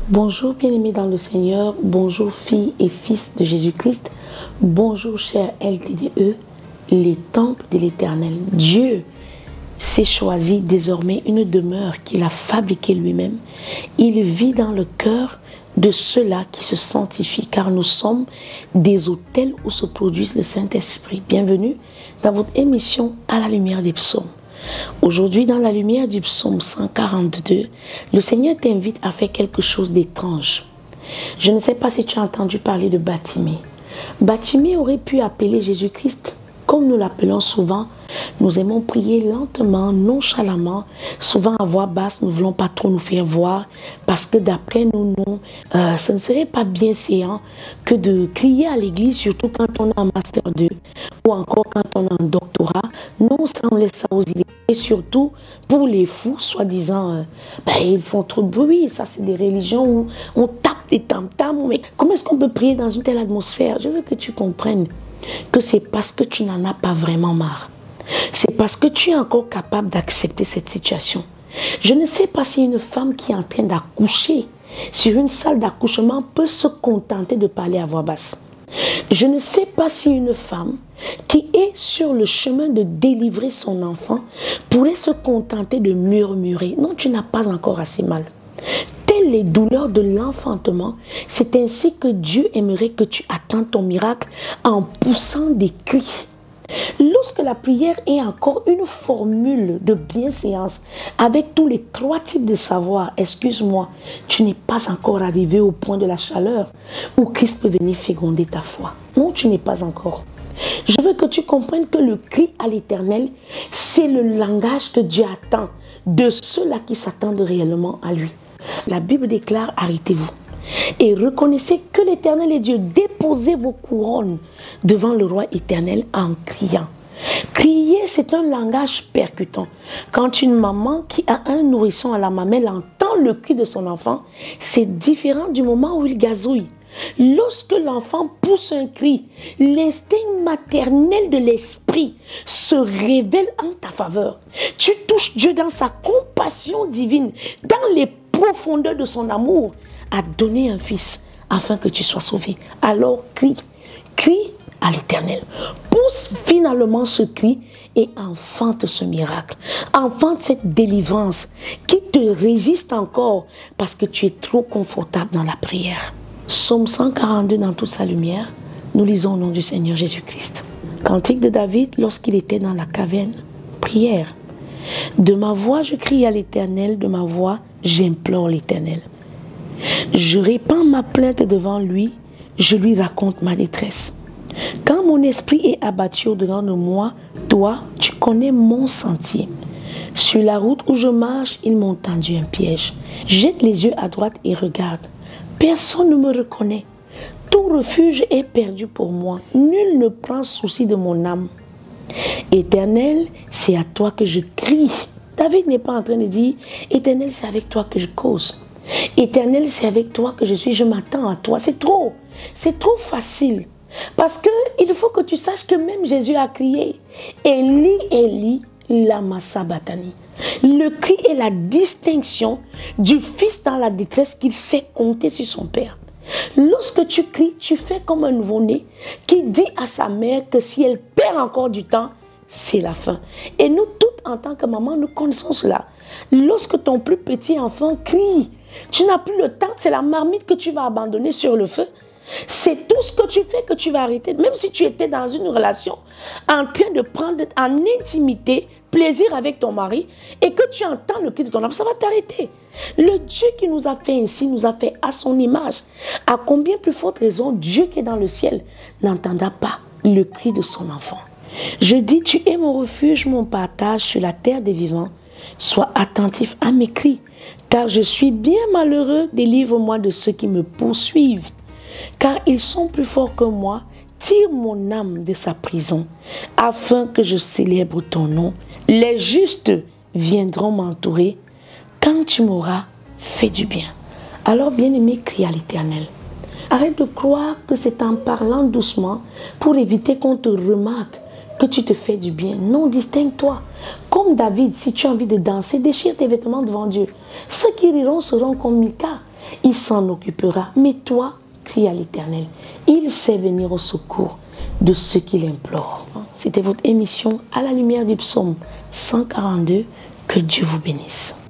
Bonjour bien-aimés dans le Seigneur, bonjour filles et fils de Jésus-Christ, bonjour chers LTDE, les temples de l'Éternel. Dieu s'est choisi désormais une demeure qu'il a fabriquée lui-même. Il vit dans le cœur de ceux-là qui se sanctifient, car nous sommes des autels où se produit le Saint-Esprit. Bienvenue dans votre émission À la lumière des psaumes. Aujourd'hui, dans la lumière du psaume 142, le Seigneur t'invite à faire quelque chose d'étrange. Je ne sais pas si tu as entendu parler de Batimée. Batimée aurait pu appeler Jésus-Christ, comme nous l'appelons souvent. Nous aimons prier lentement, nonchalamment, souvent à voix basse. Nous ne voulons pas trop nous faire voir parce que d'après nous, ce ne serait pas bien séant que de crier à l'église, surtout quand on a un master 2 ou encore quand on a un doctorat. Nous, ça on laisse ça aux idées. Et surtout pour les fous, soi-disant, ils font trop de bruit. Ça, c'est des religions où on tape des tam-tams. Mais comment est-ce qu'on peut prier dans une telle atmosphère? Je veux que tu comprennes que c'est parce que tu n'en as pas vraiment marre. C'est parce que tu es encore capable d'accepter cette situation. Je ne sais pas si une femme qui est en train d'accoucher sur une salle d'accouchement peut se contenter de parler à voix basse. Je ne sais pas si une femme qui est sur le chemin de délivrer son enfant pourrait se contenter de murmurer. Non, tu n'as pas encore assez mal. Telles les douleurs de l'enfantement, c'est ainsi que Dieu aimerait que tu attendes ton miracle en poussant des cris. Lorsque la prière est encore une formule de bienséance avec tous les trois types de savoir, excuse-moi, tu n'es pas encore arrivé au point de la chaleur où Christ peut venir féconder ta foi. Non, tu n'es pas encore. Je veux que tu comprennes que le cri à l'Éternel, c'est le langage que Dieu attend de ceux-là qui s'attendent réellement à lui. La Bible déclare, arrêtez-vous et reconnaissez que l'Éternel est Dieu. Déposez vos couronnes devant le roi éternel en criant. Crier, c'est un langage percutant. Quand une maman qui a un nourrisson à la mamelle entend le cri de son enfant, c'est différent du moment où il gazouille. Lorsque l'enfant pousse un cri, l'instinct maternel de l'esprit se révèle en ta faveur. Tu touches Dieu dans sa compassion divine, dans les profondeurs de son amour, à donner un fils afin que tu sois sauvé. Alors crie à l'Éternel. Pousse finalement ce cri et enfante ce miracle. Enfante cette délivrance qui te résiste encore parce que tu es trop confortable dans la prière. Psaume 142 dans toute sa lumière, nous lisons au nom du Seigneur Jésus-Christ. Cantique de David lorsqu'il était dans la caverne. Prière. De ma voix je crie à l'Éternel, de ma voix j'implore l'Éternel. Je répands ma plainte devant lui, je lui raconte ma détresse. Quand mon esprit est abattu au-dedans de moi, toi, tu connais mon sentier. Sur la route où je marche, ils m'ont tendu un piège. Jette les yeux à droite et regarde. Personne ne me reconnaît. Tout refuge est perdu pour moi. Nul ne prend souci de mon âme. Éternel, c'est à toi que je crie. David n'est pas en train de dire, Éternel, c'est avec toi que je cause. Éternel, c'est avec toi que je suis, je m'attends à toi. C'est trop facile. Parce qu'il faut que tu saches que même Jésus a crié, Eli, Eli, lama sabachthani. Le cri est la distinction du fils dans la détresse qu'il sait compter sur son père. Lorsque tu cries, tu fais comme un nouveau-né qui dit à sa mère que si elle perd encore du temps, c'est la fin. Et nous toutes, en tant que maman, nous connaissons cela. Lorsque ton plus petit enfant crie, tu n'as plus le temps, c'est la marmite que tu vas abandonner sur le feu. C'est tout ce que tu fais que tu vas arrêter. Même si tu étais dans une relation en train de prendre en intimité plaisir avec ton mari et que tu entends le cri de ton enfant, ça va t'arrêter. Le Dieu qui nous a fait ainsi, nous a fait à son image. À combien plus forte raison, Dieu qui est dans le ciel n'entendra pas le cri de son enfant. Je dis, tu es mon refuge, mon partage sur la terre des vivants. Sois attentif à mes cris, car je suis bien malheureux. Délivre-moi de ceux qui me poursuivent, car ils sont plus forts que moi. Tire mon âme de sa prison, afin que je célèbre ton nom. Les justes viendront m'entourer quand tu m'auras fait du bien. Alors, bien-aimé, crie à l'Éternel. Arrête de croire que c'est en parlant doucement pour éviter qu'on te remarque que tu te fais du bien. Non, distingue-toi. Comme David, si tu as envie de danser, déchire tes vêtements devant Dieu. Ceux qui riront seront comme Mika. Il s'en occupera. Mais toi, crie à l'Éternel. Il sait venir au secours de ceux qui l'implorent. C'était votre émission à la lumière du psaume 142. Que Dieu vous bénisse.